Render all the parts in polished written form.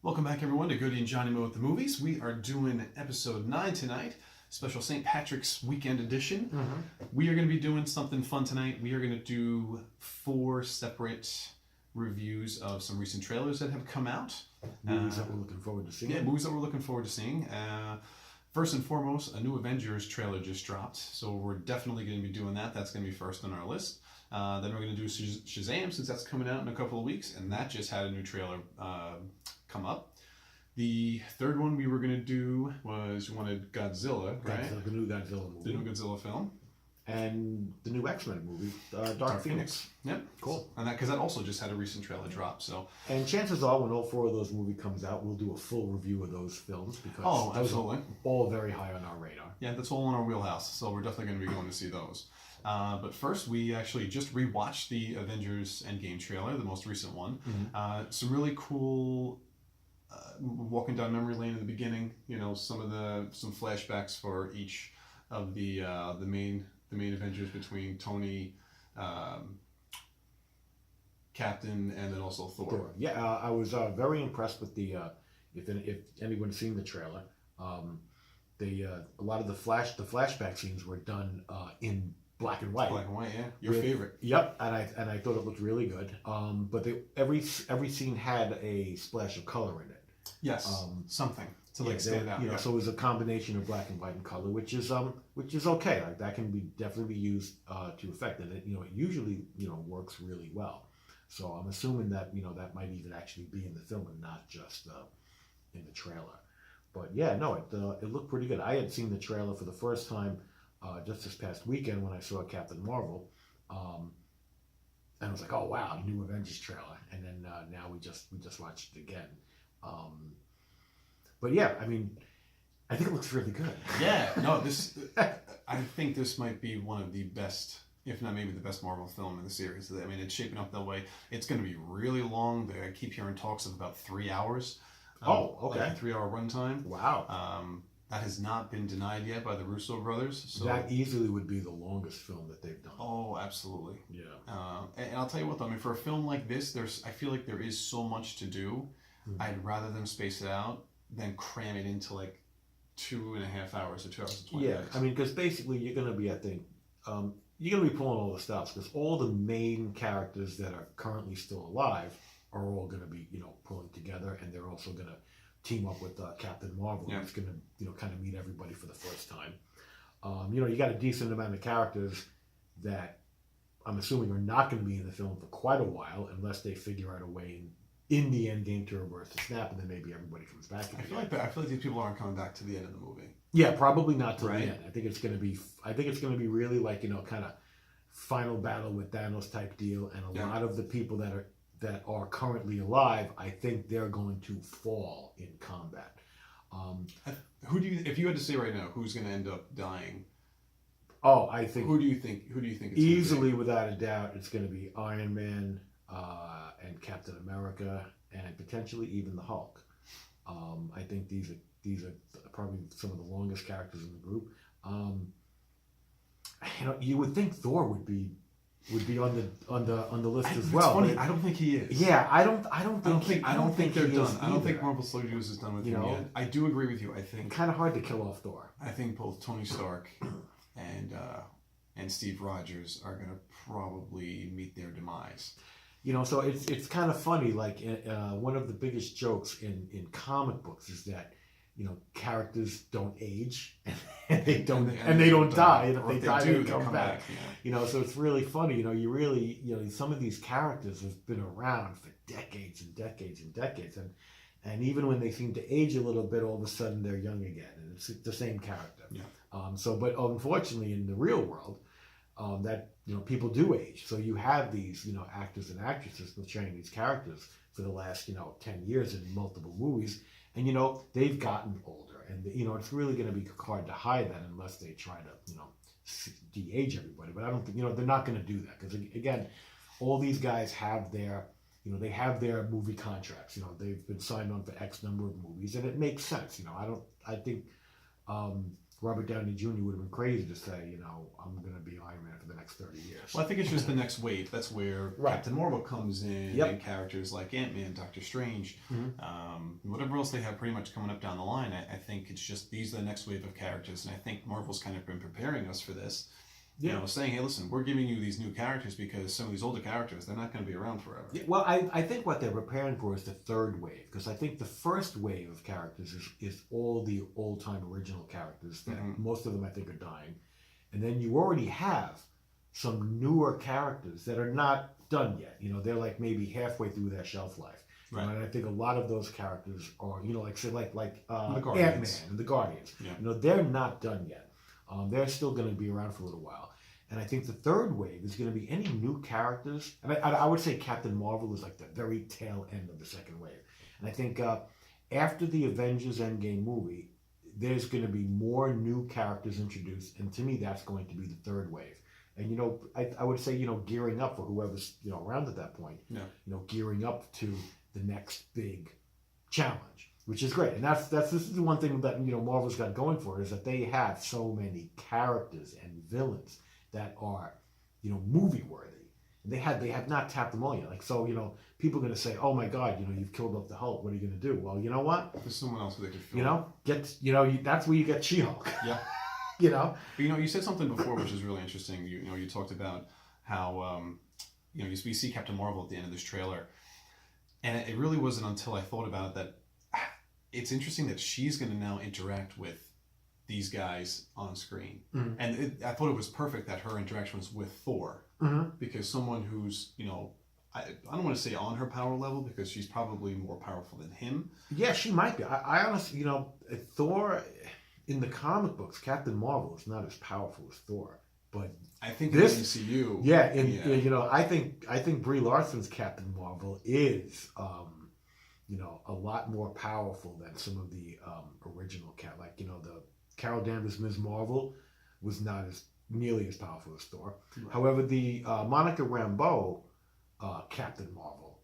Welcome back, everyone, to Goodie and JohnnyMo at the Movies. We are doing episode 9 tonight, special St. Patrick's Weekend edition. We are going to be doing something fun tonight. We are going to do 4 separate reviews of some recent trailers that have come out. Movies that we're looking forward to seeing. Yeah, movies that we're looking forward to seeing. First and foremost, a new Avengers trailer just dropped, so we're definitely going to be doing that. That's going to be first on our list. Then we're going to do Shazam, since that's coming out in a couple of weeks, and that just had a new trailer come up. The third one we were going to do was, you wanted Godzilla, right? Godzilla, the new Godzilla movie. The new Godzilla film. And the new X-Men movie, Dark Phoenix. Yep. Cool. And that, because that also just had a recent trailer drop, so. And chances are, when all 4 of those movies comes out, we'll do a full review of those films, because those are all very high on our radar. Yeah, that's all in our wheelhouse, so we're definitely going to be going to see those. But first, we actually just rewatched the Avengers Endgame trailer, the most recent one. Some really cool walking down memory lane in the beginning. You know, some flashbacks for each of the main Avengers, between Tony, Captain, and then also Thor. Yeah, I was very impressed with the. If anyone's seen the trailer, a lot of the flashback scenes were done in black and white. Black and white, yeah. Your favorite. Yep, and I thought it looked really good. But every scene had a splash of color in it. Yes, something to stand out. You know, so it was a combination of black and white and color, which is okay. Like, that can definitely be used to effect, and it usually works really well. So I'm assuming that that might even actually be in the film and not just in the trailer. But yeah, no, it looked pretty good. I had seen the trailer for the first time just this past weekend when I saw Captain Marvel, and I was like, oh wow, new Avengers trailer. And then now we just watched it again. But yeah, I mean, I think it looks really good. Yeah, no, I think this might be one of the best, if not maybe the best Marvel film in the series. I mean, it's shaping up that way. It's going to be really long. I keep hearing talks of about 3 hours. Oh, okay. Like a 3-hour runtime. Wow. That has not been denied yet by the Russo brothers. So that easily would be the longest film that they've done. Oh, absolutely. Yeah. And I'll tell you what, though, I mean, for a film like this, I feel like there is so much to do. I'd rather them space it out than cram it into like 2.5 hours or 2 hours and 20 minutes. Yeah, I mean, because basically you're going to be, I think, you're going to be pulling all the stops, because all the main characters that are currently still alive are all going to be, pulling together, and they're also going to team up with Captain Marvel, who's going to, kind of meet everybody for the first time. You got a decent amount of characters that I'm assuming are not going to be in the film for quite a while, unless they figure out a way in the end game to reverse the snap, and then maybe everybody comes back again. I feel like these people aren't coming back to the end of the movie. Yeah, probably not to the end. I think it's going to be really like, kind of final battle with Thanos type deal, and a lot of the people that are currently alive, I think they're going to fall in combat. If you had to say right now, who's going to end up dying? Oh, I think. Who do you think? It's easily, without a doubt, it's going to be Iron Man, and Captain America, and potentially even the Hulk. I think these are probably some of the longest characters in the group. You would think Thor would be on the list as well. It's funny. I don't think he is. Yeah, I don't think they're done. I don't think Marvel Studios is done with him yet. I do agree with you. I think kind of hard to kill off Thor. I think both Tony Stark and Steve Rogers are going to probably meet their demise. So it's kind of funny. Like, one of the biggest jokes in comic books is that characters don't age and they don't die, and if they die, they come back. So it's really funny. Some of these characters have been around for decades and decades and decades, and even when they seem to age a little bit, all of a sudden they're young again, and it's the same character. Yeah. But unfortunately, in the real world, that people do age. So you have these actors and actresses portraying these characters for the last 10 years in multiple movies, and they've gotten older, and it's really going to be hard to hide that unless they try to de-age everybody. But I don't think they're not going to do that, because again, all these guys have their they have their movie contracts. They've been signed on for X number of movies, and it makes sense. I think Robert Downey Jr. would have been crazy to say, you know, I'm going to be Iron Man for the next 30 years. Well, I think it's just the next wave. That's where Captain Marvel comes in, Yep. and characters like Ant-Man, Doctor Strange, Mm-hmm. whatever else they have pretty much coming up down the line. I think it's just these are the next wave of characters, and I think Marvel's kind of been preparing us for this. You know, saying, hey, listen, we're giving you these new characters because some of these older characters, they're not going to be around forever. Yeah, well, I think what they're preparing for is the third wave, because I think the first wave of characters is all the old-time original characters that most of them I think are dying. And then you already have some newer characters that are not done yet. You know, they're like maybe halfway through their shelf life. You know, and I think a lot of those characters are, you know, like say like Ant-Man and the Guardians. Yeah. You know, they're not done yet. They're still going to be around for a little while. And I think the third wave is going to be any new characters. And I would say Captain Marvel is like the very tail end of the second wave. And I think after the Avengers Endgame movie, there's going to be more new characters introduced. And to me, that's going to be the third wave. And, you know, I would say, you know, gearing up for whoever's, you know, around at that point. Yeah. You know, gearing up to the next big challenge, which is great. And this is the one thing that, you know, Marvel's got going for it, is that they have so many characters and villains that are, you know, movie worthy. And they have not tapped them all yet. Like, so, you know, people are going to say, oh my God, you know, you've killed off the Hulk. What are you going to do? Well, you know what? There's someone else who they could fill. You know, that's where you get She-Hulk. Yeah. You know? But, you know, you said something before which is really interesting. You know, you talked about how, you know, we see Captain Marvel at the end of this trailer. And it really wasn't until I thought about it that it's interesting that she's going to now interact with these guys on screen. Mm-hmm. And I thought it was perfect that her interaction was with Thor. Mm-hmm. Because someone who's, you know, I don't want to say on her power level, because she's probably more powerful than him. Yeah, she might be. I honestly, you know, Thor, in the comic books, Captain Marvel is not as powerful as Thor. But I think in the MCU, you know, I think Brie Larson's Captain Marvel is, you know, a lot more powerful than some of the original like, you know, the Carol Danvers Ms. Marvel was not as nearly as powerful as Thor. Right. However, the Monica Rambeau Captain Marvel,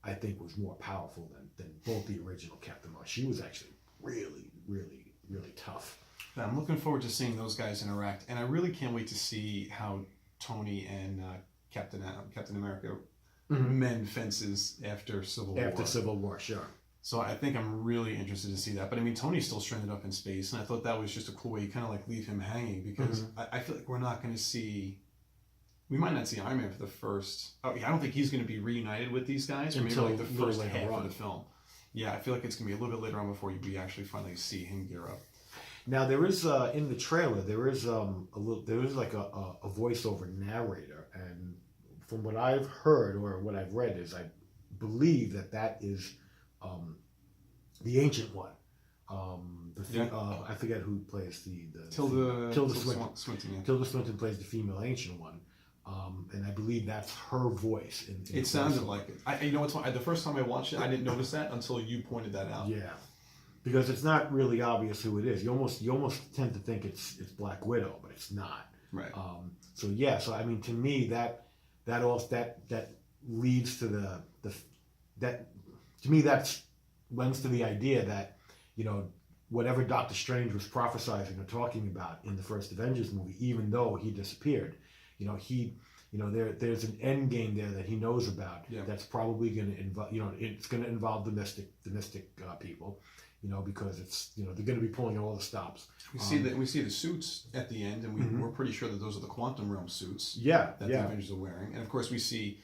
I think, was more powerful than both the original Captain Marvel. She was actually really, really, really tough. I'm looking forward to seeing those guys interact, and I really can't wait to see how Tony and Captain America mend fences after Civil War. After Civil War, sure. So I think I'm really interested to see that. But I mean, Tony's still stranded up in space, and I thought that was just a cool way you kind of like leave him hanging, because I feel like we're not going to see. We might not see Iron Man for the first. I don't think he's going to be reunited with these guys, or maybe like the first half of the film. Yeah, I feel like it's going to be a little bit later on before we actually finally see him gear up. Now there is in the trailer there is like a voiceover narrator, and from what I've heard or what I've read is I believe that is the Ancient One. I forget who plays the Tilda Swinton. Yeah. Tilda Swinton plays the female Ancient One, and I believe that's her voice. It sounded like it. You know what's funny? The first time I watched it, I didn't notice that until you pointed that out. Yeah. Because it's not really obvious who it is. You almost tend to think it's Black Widow, but it's not. Right. So I mean, to me that leads to that lends to the idea that, you know, whatever Doctor Strange was prophesizing or talking about in the first Avengers movie, even though he disappeared, you know, there's an end game there that he knows about. Yeah. That's probably going to involve, you know, it's going to involve the mystic people. You know, because it's, you know, they're going to be pulling all the stops. We see the suits at the end, and we're pretty sure that those are the quantum realm suits. That the Avengers are wearing, and of course we see,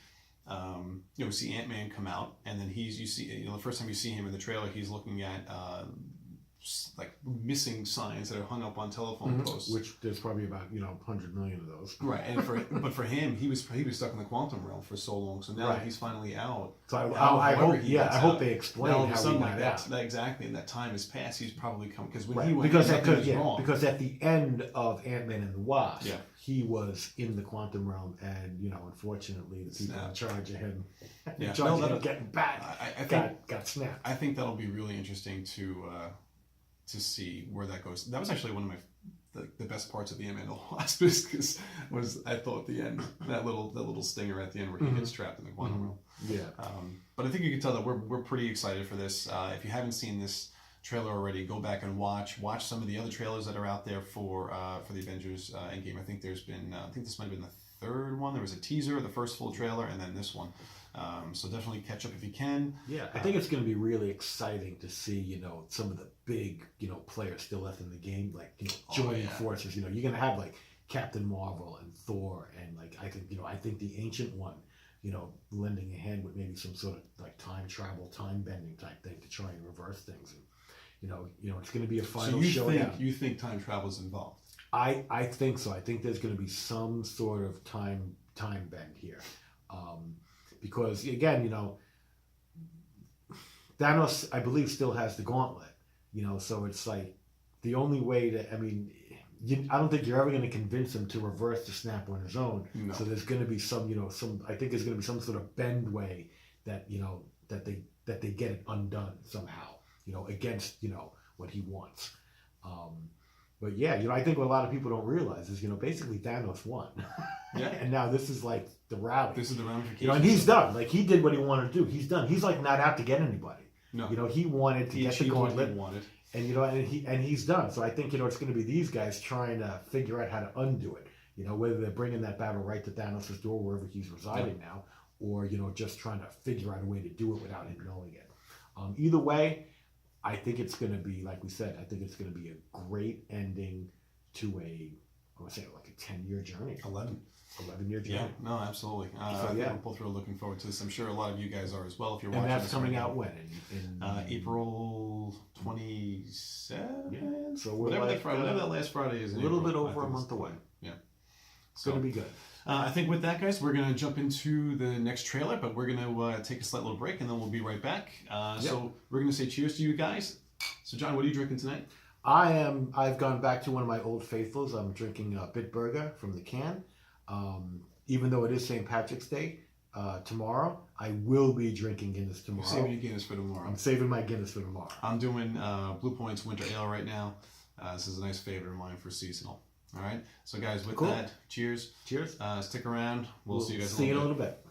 we see Ant-Man come out, and then the first time you see him in the trailer, he's looking at like missing signs that are hung up on telephone posts. Which there's probably about 100 million of those. Right, and for him, he was stuck in the quantum realm for so long. So now that he's finally out, so I hope they explain how he got out. Exactly, and that time has passed. He's probably come because when he went, because at the end of Ant-Man and the Wasp, he was in the quantum realm, and unfortunately, the people in charge of him, getting back, got snapped. I think that'll be really interesting to see where that goes. That was actually one of the best parts of the Ant-Man and the Wasp, was I thought the end, that little stinger at the end where he gets trapped in the quantum realm. Yeah. But I think you can tell that we're pretty excited for this. If you haven't seen this trailer already, go back and watch some of the other trailers that are out there for the Avengers Endgame. I think there's been I think this might have been the third one. There was a teaser, the first full trailer, and then this one. So definitely catch up if you can. Yeah, I think it's going to be really exciting to see, some of the big, players still left in the game, like, joining forces. You're going to have like Captain Marvel and Thor, and like I think the Ancient One, lending a hand with maybe some sort of like time travel, time bending type thing to try and reverse things. And it's going to be a final showdown. You think time travel is involved? I think so. I think there's going to be some sort of time bend here. Because again, Thanos, I believe, still has the gauntlet. So it's like the only way to. I mean, I don't think you're ever going to convince him to reverse the snap on his own. No. So there's going to be some. I think there's going to be some sort of bend way that that they get it undone somehow. Against what he wants. But yeah, I think what a lot of people don't realize is, basically Thanos won. Yeah. And now this is like the rally. This is the ramification. And he's done. Like, he did what he wanted to do. He's done. He's like not out to get anybody. No. He wanted to get the gauntlet. He wanted. And he's done. So I think, it's going to be these guys trying to figure out how to undo it. Whether they're bringing that battle right to Thanos' door wherever he's residing now, or, just trying to figure out a way to do it without him knowing it. Either way, I think it's going to be, like we said, I think it's going to be a great ending to I would say, like a 10-year journey. 11-year journey. Yeah, no, absolutely. We're both really looking forward to this. I'm sure a lot of you guys are as well if you're watching. And that's this coming right out now. when? In April 27th? Yeah. So we're whatever, like, whatever that last Friday is. A little bit over a month away. Yeah. It's going to be good. I think with that, guys, we're going to jump into the next trailer, but we're going to take a slight little break, and then we'll be right back. So we're going to say cheers to you guys. So, John, what are you drinking tonight? I've gone back to one of my old faithfuls. I'm drinking Bitburger from the can. Even though it is St. Patrick's Day tomorrow, I will be drinking Guinness tomorrow. You're saving your Guinness for tomorrow. I'm saving my Guinness for tomorrow. I'm doing Blue Point's Winter Ale right now. This is a nice favorite of mine for seasonal. All right. So, guys, with that, cheers. Cheers. Stick around. We'll see you guys in a little bit.